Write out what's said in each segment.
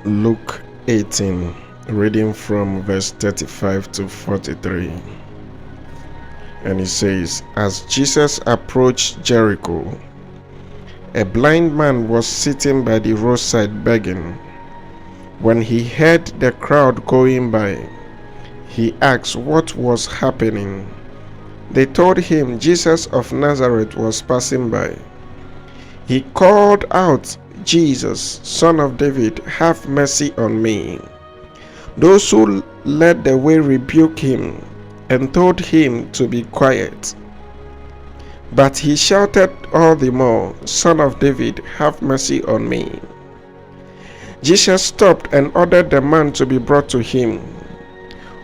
Luke 18, reading from verse 35 to 43. And it says, As Jesus approached Jericho, a blind man was sitting by the roadside begging. When he heard the crowd going by, he asked what was happening. They told him Jesus of Nazareth was passing by. He called out, Jesus, Son of David, have mercy on me. Those who led the way rebuked him and told him to be quiet. But he shouted all the more, Son of David, have mercy on me. Jesus stopped and ordered the man to be brought to him.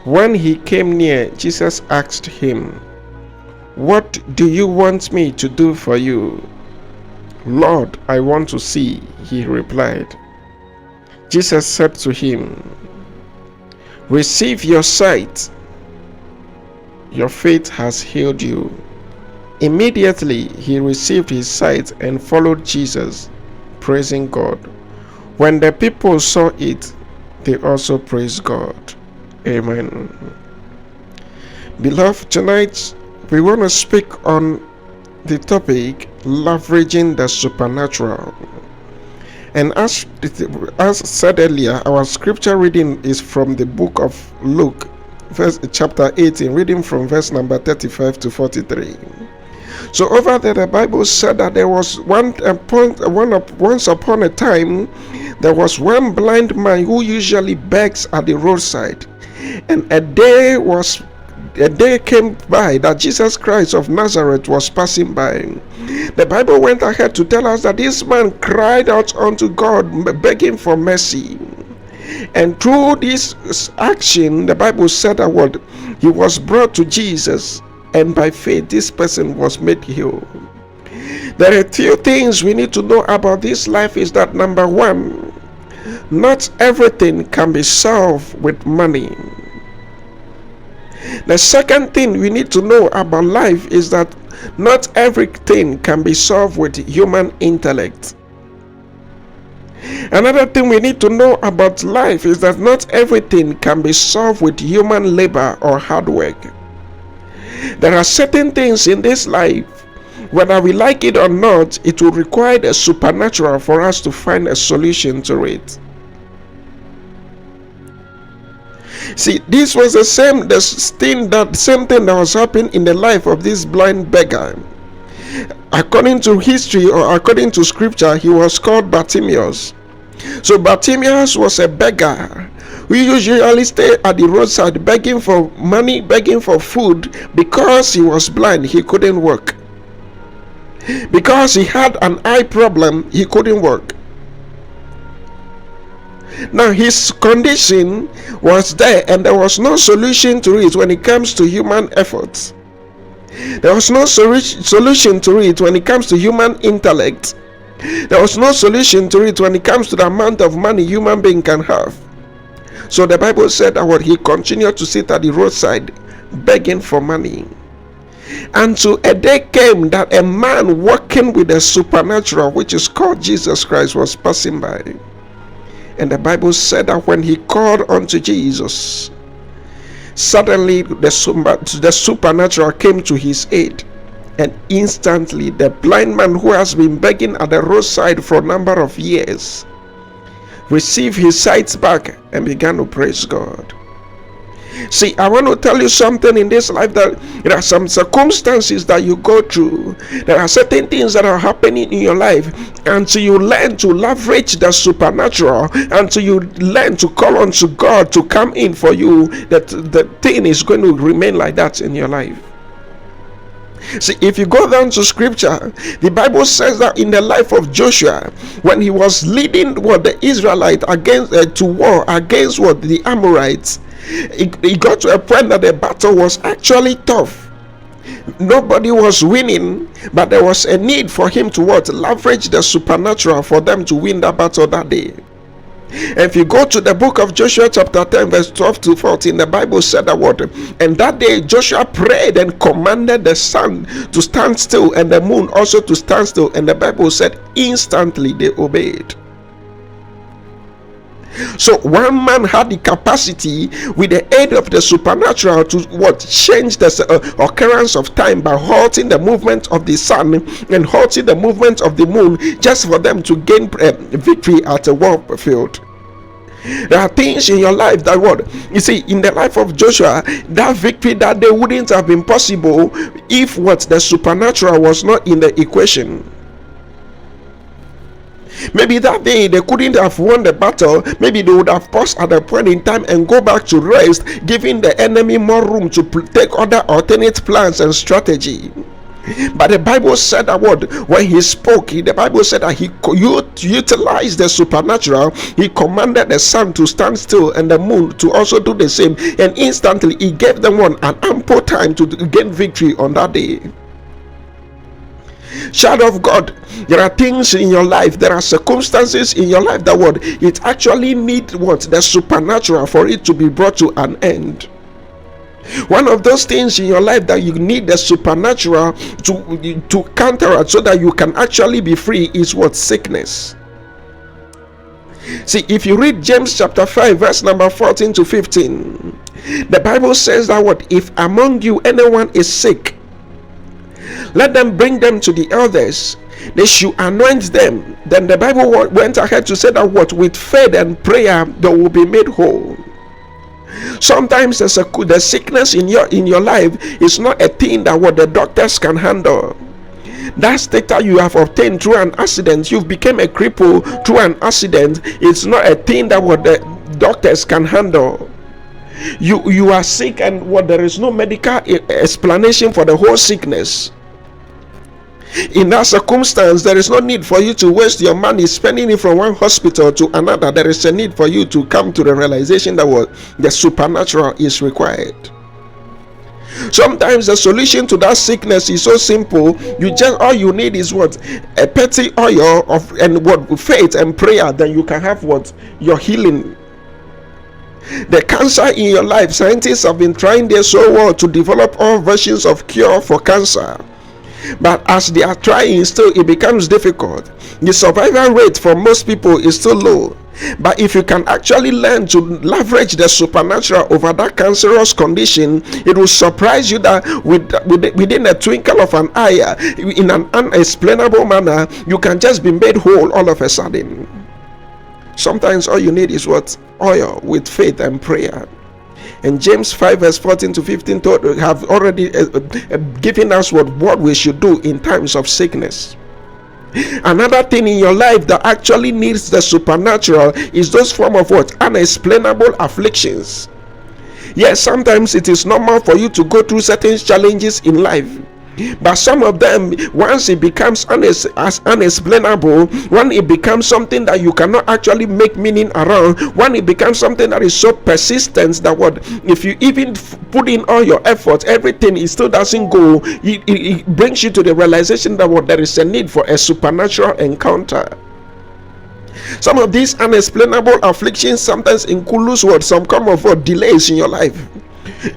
When he came near, Jesus asked him, What do you want me to do for you? Lord, I want to see, he replied. Jesus said to him, Receive your sight. Your faith has healed you. Immediately he received his sight and followed Jesus, praising God. When the people saw it, they also praised God. Amen. Beloved, tonight we want to speak on the topic leveraging the supernatural. And as said earlier, our scripture reading is from the book of Luke, chapter 18, reading from verse number 35 to 43. So over there, the Bible said that there was once upon a time, there was one blind man who usually begs at the roadside, and a day came by that Jesus Christ of Nazareth was passing by. The Bible went ahead to tell us that this man cried out unto God, begging for mercy. And through this action, the Bible said that he was brought to Jesus, and by faith, this person was made healed. There are few things we need to know about this life. Is that number one, not everything can be solved with money. The second thing we need to know about life is that not everything can be solved with human intellect. Another thing we need to know about life is that not everything can be solved with human labor or hard work. There are certain things in this life, whether we like it or not, it will require the supernatural for us to find a solution to it. See, this was the same thing that was happening in the life of this blind beggar. According to history or according to scripture, he was called Bartimaeus. So Bartimaeus was a beggar. We usually stay at the roadside begging for money, begging for food, because he was blind, he couldn't work. Because he had an eye problem, he couldn't work. Now his condition was there, and there was no solution to it when it comes to human efforts. There was no solution to it when it comes to human intellect. There was no solution to it when it comes to the amount of money human being can have. So the Bible said that he continued to sit at the roadside begging for money. Until a day came that a man walking with the supernatural, which is called Jesus Christ, was passing by. And the Bible said that when he called unto Jesus, suddenly the supernatural came to his aid. And instantly the blind man who has been begging at the roadside for a number of years received his sight back and began to praise God. See, I want to tell you something in this life, that there are some circumstances that you go through. There are certain things that are happening in your life. Until you learn to leverage the supernatural, until you learn to call on to God to come in for you, that the thing is going to remain like that in your life. See, if you go down to scripture, the Bible says that in the life of Joshua, when he was leading the Israelites against to war against the Amorites, he got to a point that the battle was actually tough. Nobody was winning, but there was a need for him to leverage the supernatural for them to win that battle that day. If you go to the book of Joshua chapter 10 verse 12 to 14, the Bible said that and that day Joshua prayed and commanded the sun to stand still and the moon also to stand still, and the Bible said instantly they obeyed. So one man had the capacity, with the aid of the supernatural, to change the occurrence of time by halting the movement of the sun and halting the movement of the moon, just for them to gain victory at a war field. There are things in your life that you see, in the life of Joshua, that victory that day wouldn't have been possible if the supernatural was not in the equation. Maybe that day they couldn't have won the battle. Maybe they would have paused at a point in time and go back to rest, giving the enemy more room to take other alternate plans and strategy. But the Bible said that when he spoke, the Bible said that he utilized the supernatural. He commanded the sun to stand still and the moon to also do the same, and instantly he gave them an ample time to gain victory on that day. Child of God, there are things in your life, there are circumstances in your life that it actually need the supernatural for it to be brought to an end. One of those things in your life that you need the supernatural to counteract so that you can actually be free is sickness. See, if you read James chapter 5 verse number 14 to 15, the Bible says that if among you anyone is sick, let them bring them to the elders, they should anoint them. Then the Bible went ahead to say that with faith and prayer they will be made whole. Sometimes the sickness in your life is not a thing that the doctors can handle. That status you have obtained through an accident, you've become a cripple through an accident, it's not a thing that the doctors can handle. You are sick and there is no medical explanation for the whole sickness. In that circumstance, there is no need for you to waste your money spending it from one hospital to another. There is a need for you to come to the realization that the supernatural is required. Sometimes the solution to that sickness is so simple. All you need is a petty oil of faith and prayer. Then you can have your healing. The cancer in your life, scientists have been trying their so well to develop all versions of cure for cancer. But as they are trying, still it becomes difficult. The survival rate for most people is still low. But if you can actually learn to leverage the supernatural over that cancerous condition, it will surprise you that within a twinkle of an eye, in an unexplainable manner, you can just be made whole all of a sudden. Sometimes all you need is oil with faith and prayer. And James 5 verse 14 to 15 have already given us what we should do in times of sickness. Another thing in your life that actually needs the supernatural is those form of unexplainable afflictions. Yes, sometimes it is normal for you to go through certain challenges in life. But some of them, once it becomes unexplainable, when it becomes something that you cannot actually make meaning around, when it becomes something that is so persistent that if you even put in all your efforts, everything, it still doesn't go, it brings you to the realization that there is a need for a supernatural encounter. Some of these unexplainable afflictions sometimes include some kind of delays in your life.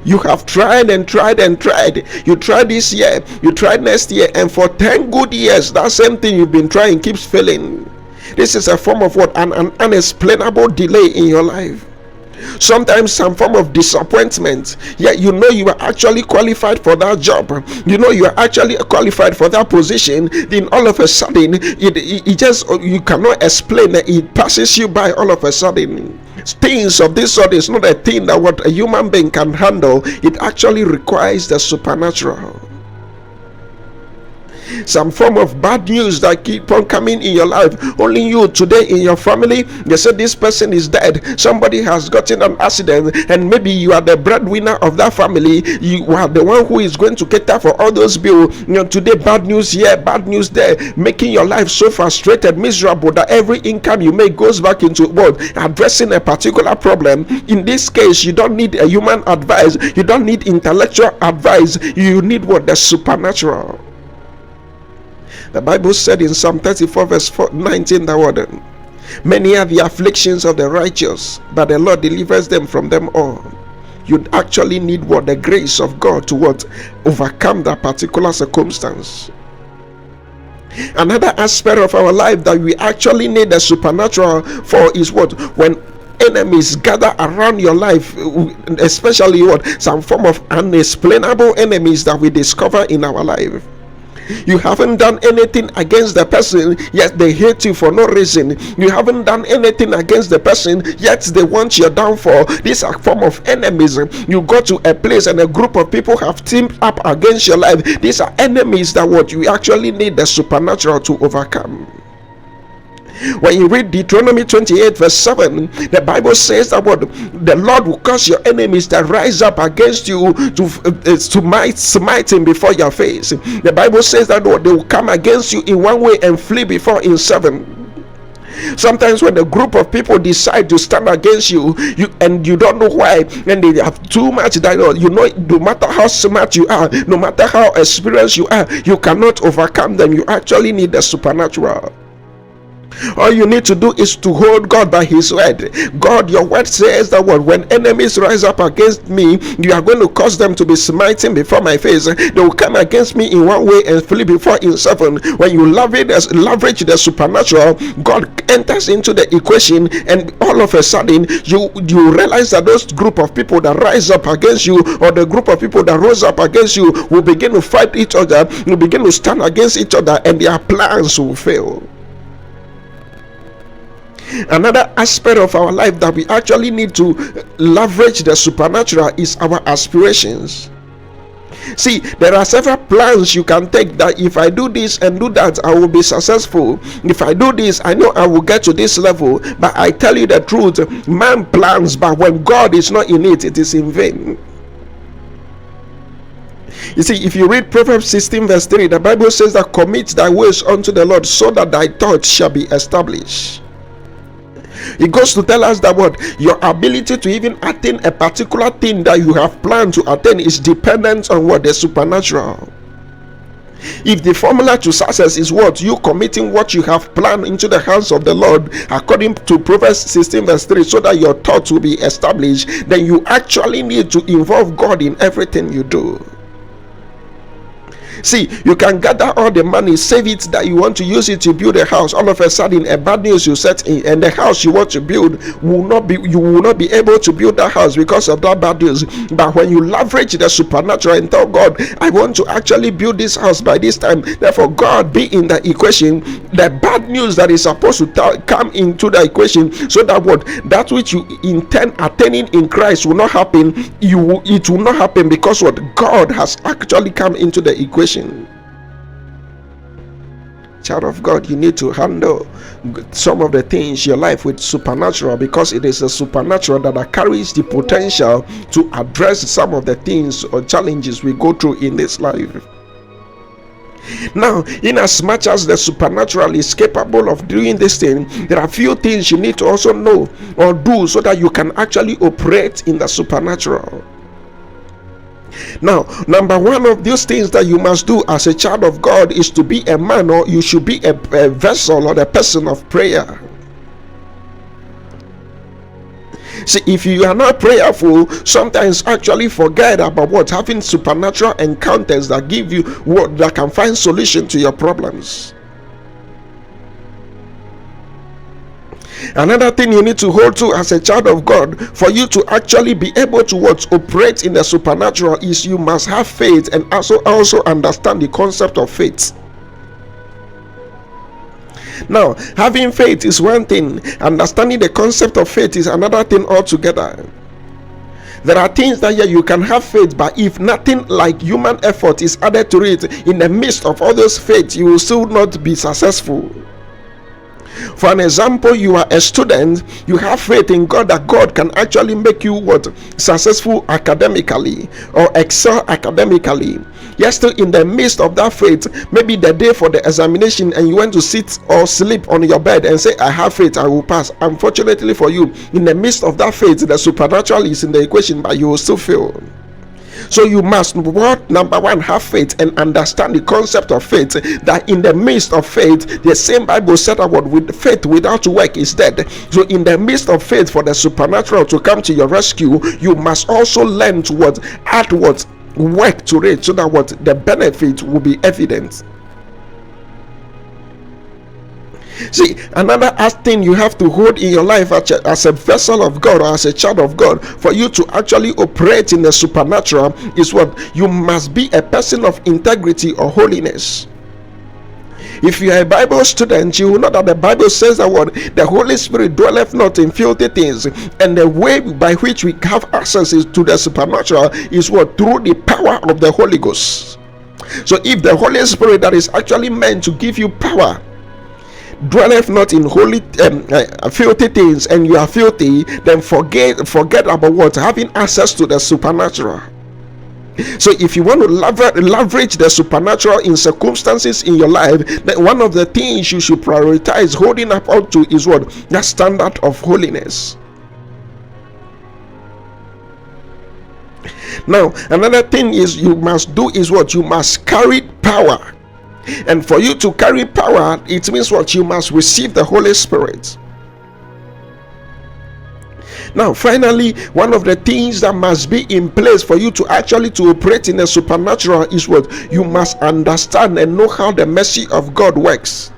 You have tried and tried and tried. You tried this year, you tried next year, and for 10 good years that same thing you've been trying keeps failing. This is a form of an unexplainable delay in your life. Sometimes some form of disappointment. You are actually qualified for that job, you are actually qualified for that position, then all of a sudden it just, you cannot explain it, it passes you by all of a sudden. Things of this sort is not a thing that a human being can handle. It actually requires the supernatural. Some form of bad news that keep on coming in your life. Only you today in your family, they say this person is dead, somebody has gotten an accident, and maybe you are the breadwinner of that family. You are the one who is going to cater for all those bills. Today bad news here, bad news there, making your life so frustrated, miserable, that every income you make goes back into addressing a particular problem. In this case, you don't need a human advice, you don't need intellectual advice, you need the supernatural. The Bible said in Psalm 34 verse 19 that many are the afflictions of the righteous, but the Lord delivers them from them all. You actually need the grace of God to overcome that particular circumstance. Another aspect of our life that we actually need the supernatural for is when enemies gather around your life, especially what some form of unexplainable enemies that we discover in our life. You haven't done anything against the person, yet they hate you for no reason. You haven't done anything against the person, yet they want your downfall. These are form of enemies. You go to a place and a group of people have teamed up against your life. These are enemies that what you actually need the supernatural to overcome. When you read Deuteronomy 28 verse 7, the Bible says that what the Lord will cause your enemies that rise up against you to smite him before your face. The Bible says that what they will come against you in one way and flee before in seven. Sometimes when a group of people decide to stand against you, and you don't know why, and they have too much dialogue, no matter how smart you are, no matter how experienced you are, you cannot overcome them. You actually need the supernatural. All you need to do is to hold God by his word. God, your word says that when enemies rise up against me, you are going to cause them to be smiting before my face. They will come against me in one way and flee before in seven. When you leverage the supernatural, God enters into the equation, and all of a sudden you realize that those group of people that rise up against you, or the group of people that rose up against you, will begin to fight each other, will begin to stand against each other, and their plans will fail. Another aspect of our life that we actually need to leverage the supernatural is our aspirations. See, there are several plans you can take, that if I do this and do that, I will be successful. If I do this, I know I will get to this level. But I tell you the truth, man plans, but when God is not in it, it is in vain. You see, if you read Proverbs 16 verse 3, the Bible says that commit thy ways unto the Lord, so that thy thoughts shall be established. It goes to tell us that what your ability to even attain a particular thing that you have planned to attain is dependent on what the supernatural. If the formula to success is what you committing what you have planned into the hands of the Lord, according to Proverbs 16 verse 3, so that your thoughts will be established, then you actually need to involve God in everything you do. See, you can gather all the money, save it, that you want to use it to build a house. All of a sudden, a bad news you set in, and the house you want to build you will not be able to build that house because of that bad news. But when you leverage the supernatural and tell God, I want to actually build this house by this time, therefore God be in the equation, the bad news that is supposed to come into the equation, so that what that which you intend attaining in Christ will not happen. It will not happen, because what God has actually come into the equation. Child of God, you need to handle some of the things in your life with supernatural, because it is the supernatural that carries the potential to address some of the things or challenges we go through in this life. Now, in as much as the supernatural is capable of doing this thing, there are few things you need to also know or do so that you can actually operate in the supernatural. Now, number one of these things that you must do as a child of God is to be a man, or you should be a vessel or a person of prayer. See, if you are not prayerful, sometimes actually forget about what having supernatural encounters that give you what that can find solution to your problems. Another thing you need to hold to as a child of God, for you to actually be able to operate in the supernatural, is you must have faith, and also understand the concept of faith. Now, having faith is one thing, understanding the concept of faith is another thing altogether. There are things that you can have faith, but if nothing like human effort is added to it, in the midst of all those faith, you will still not be successful. For an example, you are a student, you have faith in God that God can actually make you successful academically or excel academically. You're still in the midst of that faith, maybe the day for the examination, and you went to sit or sleep on your bed and say, I have faith, I will pass. Unfortunately for you, in the midst of that faith, the supernatural is in the equation, but you will still fail. So you must, number one, have faith and understand the concept of faith, that in the midst of faith, the same Bible said about with faith without work is dead. So in the midst of faith, for the supernatural to come to your rescue, you must also learn to add work to it, so that the benefit will be evident. See, another thing you have to hold in your life as a vessel of God or as a child of God, for you to actually operate in the supernatural, is what? You must be a person of integrity or holiness. If you are a Bible student, you will know that the Bible says that what? The Holy Spirit dwelleth not in filthy things, and the way by which we have access to the supernatural is what? Through the power of the Holy Ghost. So if the Holy Spirit that is actually meant to give you power dwelleth not in filthy things, and you are filthy, then forget about what? Having access to the supernatural. So if you want to leverage the supernatural in circumstances in your life, then one of the things you should prioritize holding up to is what? That standard of holiness. Now, another thing is you must do is what? You must carry power. And for you to carry power, it means what? You must receive the Holy Spirit. Now, finally, one of the things that must be in place for you to actually to operate in the supernatural is what? You must understand and know how the mercy of God works.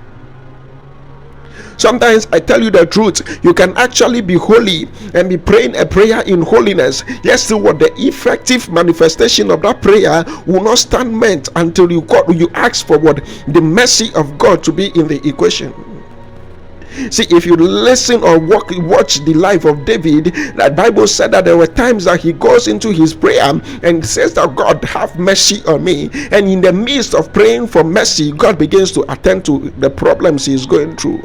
Sometimes, I tell you the truth, you can actually be holy and be praying a prayer in holiness, yet still what? The effective manifestation of that prayer will not stand meant until you ask for what? The mercy of God to be in the equation. See, if you listen or watch the life of David, that Bible said that there were times that he goes into his prayer and says that God, have mercy on me, and in the midst of praying for mercy, God begins to attend to the problems he is going through.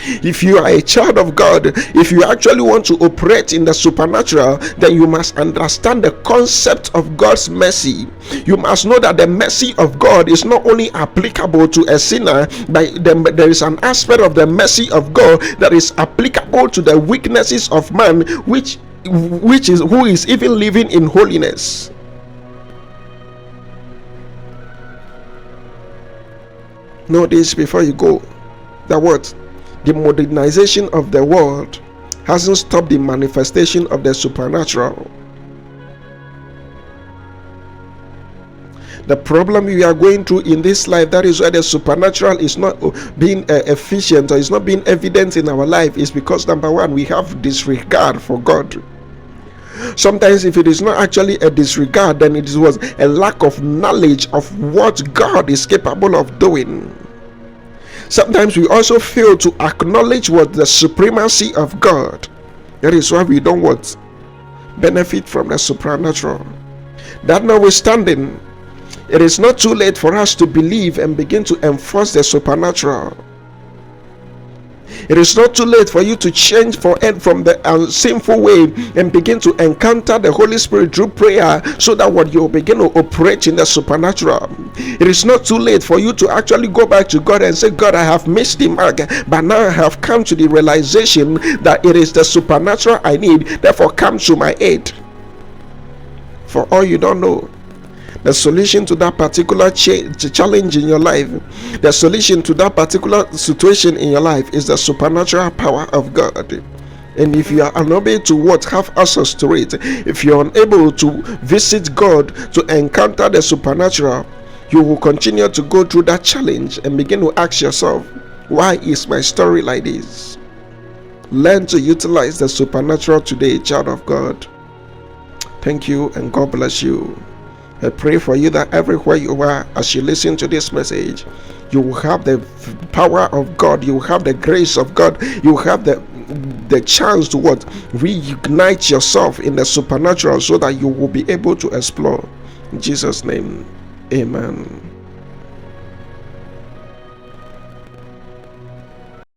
If you are a child of God, if you actually want to operate in the supernatural, then you must understand the concept of God's mercy. You must know that the mercy of God is not only applicable to a sinner, but there is an aspect of the mercy of God that is applicable to the weaknesses of man, who is even living in holiness. Know this before you go. That what? The modernization of the world hasn't stopped the manifestation of the supernatural. The problem we are going through in this life, that is why the supernatural is not being efficient or is not being evident in our life, is because number one, we have disregard for God. Sometimes if it is not actually a disregard, then it was a lack of knowledge of what God is capable of doing. Sometimes we also fail to acknowledge what? The supremacy of God. That is why we don't what? Benefit from the supernatural. That notwithstanding, it is not too late for us to believe and begin to enforce the supernatural. It is not too late for you to change from the sinful way and begin to encounter the Holy Spirit through prayer, so that what you begin to operate in the supernatural. It is not too late for you to actually go back to God and say, God, I have missed the mark, but now I have come to the realization that it is the supernatural I need, therefore come to my aid. For all you don't know, the solution to that particular challenge in your life, the solution to that particular situation in your life, is the supernatural power of God. And if you are unable to have access to it, if you are unable to visit God to encounter the supernatural, you will continue to go through that challenge and begin to ask yourself, why is my story like this? Learn to utilize the supernatural today, child of God. Thank you, and God bless you. I pray for you that everywhere you are, as you listen to this message, you will have the power of God, you will have the grace of God, you will have the chance to reignite yourself in the supernatural, so that you will be able to explore. In Jesus' name, amen.